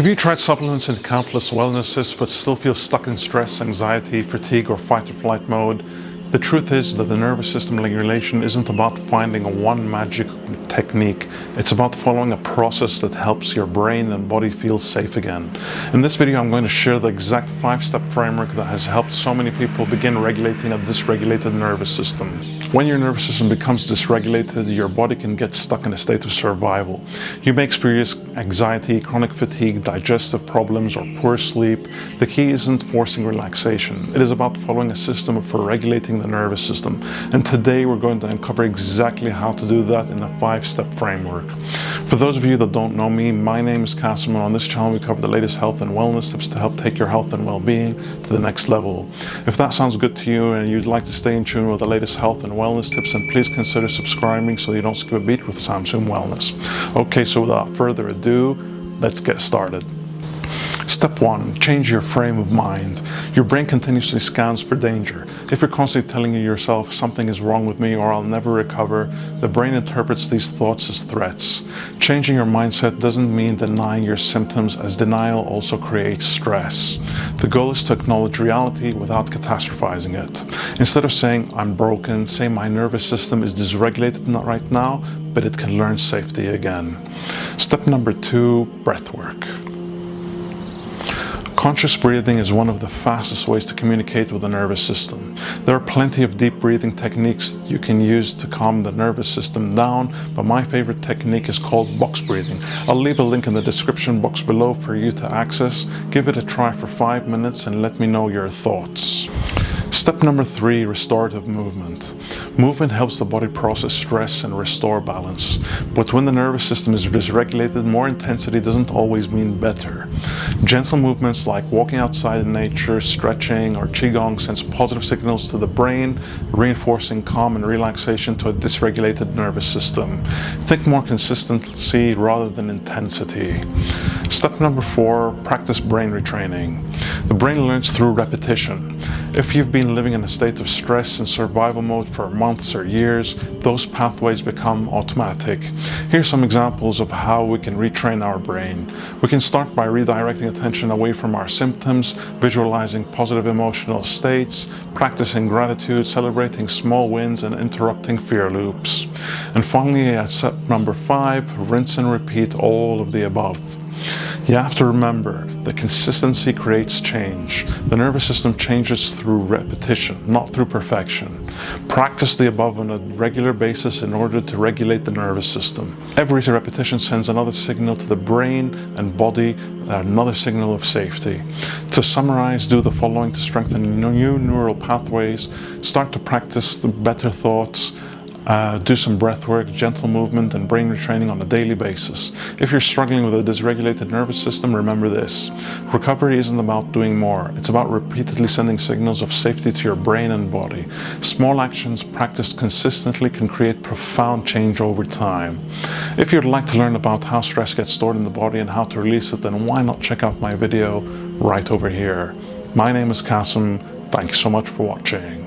Have you tried supplements and countless wellnesses but still feel stuck in stress, anxiety, fatigue, or fight or flight mode? The truth is that the nervous system regulation isn't about finding one magic technique. It's about following a process that helps your brain and body feel safe again. In this video, I'm going to share the exact 5-step framework that has helped so many people begin regulating a dysregulated nervous system. When your nervous system becomes dysregulated, your body can get stuck in a state of survival. You may experience anxiety, chronic fatigue, digestive problems, or poor sleep. The key isn't forcing relaxation. It is about following a system for regulating the nervous system. And today we're going to uncover exactly how to do that in a 5-step framework. For those of you that don't know me, my name is Kasim, and on this channel we cover the latest health and wellness tips to help take your health and well-being to the next level. If that sounds good to you and you'd like to stay in tune with the latest health and wellness tips, then please consider subscribing so you don't skip a beat with Samsung Wellness. Okay, so without further ado, let's get started. Step 1. Change your frame of mind. Your brain continuously scans for danger. If you're constantly telling yourself something is wrong with me or I'll never recover, the brain interprets these thoughts as threats. Changing your mindset doesn't mean denying your symptoms, as denial also creates stress. The goal is to acknowledge reality without catastrophizing it. Instead of saying I'm broken, say my nervous system is dysregulated right now, but it can learn safety again. Step number 2. Breathwork. Conscious breathing is one of the fastest ways to communicate with the nervous system. There are plenty of deep breathing techniques that you can use to calm the nervous system down, but my favorite technique is called box breathing. I'll leave a link in the description box below for you to access. Give it a try for 5 minutes and let me know your thoughts. Step number 3. Restorative movement. Movement helps the body process stress and restore balance. But when the nervous system is dysregulated, more intensity doesn't always mean better. Gentle movements like walking outside in nature, stretching, or qigong sends positive signals to the brain, reinforcing calm and relaxation to a dysregulated nervous system. Think more consistency rather than intensity. Step number 4. Practice brain retraining. The brain learns through repetition. If you've been living in a state of stress and survival mode for months or years, those pathways become automatic. Here's some examples of how we can retrain our brain. We can start by redirecting attention away from our symptoms, visualizing positive emotional states, practicing gratitude, celebrating small wins, and interrupting fear loops. And finally, at step number 5, rinse and repeat all of the above. You have to remember that consistency creates change. The nervous system changes through repetition, not through perfection. Practice the above on a regular basis in order to regulate the nervous system. Every repetition sends another signal to the brain and body, another signal of safety. To summarize, do the following to strengthen new neural pathways. Start to practice the better thoughts. Do some breath work, gentle movement, and brain retraining on a daily basis. If you're struggling with a dysregulated nervous system, remember this. Recovery isn't about doing more. It's about repeatedly sending signals of safety to your brain and body. Small actions practiced consistently can create profound change over time. If you'd like to learn about how stress gets stored in the body and how to release it, then why not check out my video right over here. My name is Kasim. Thanks so much for watching.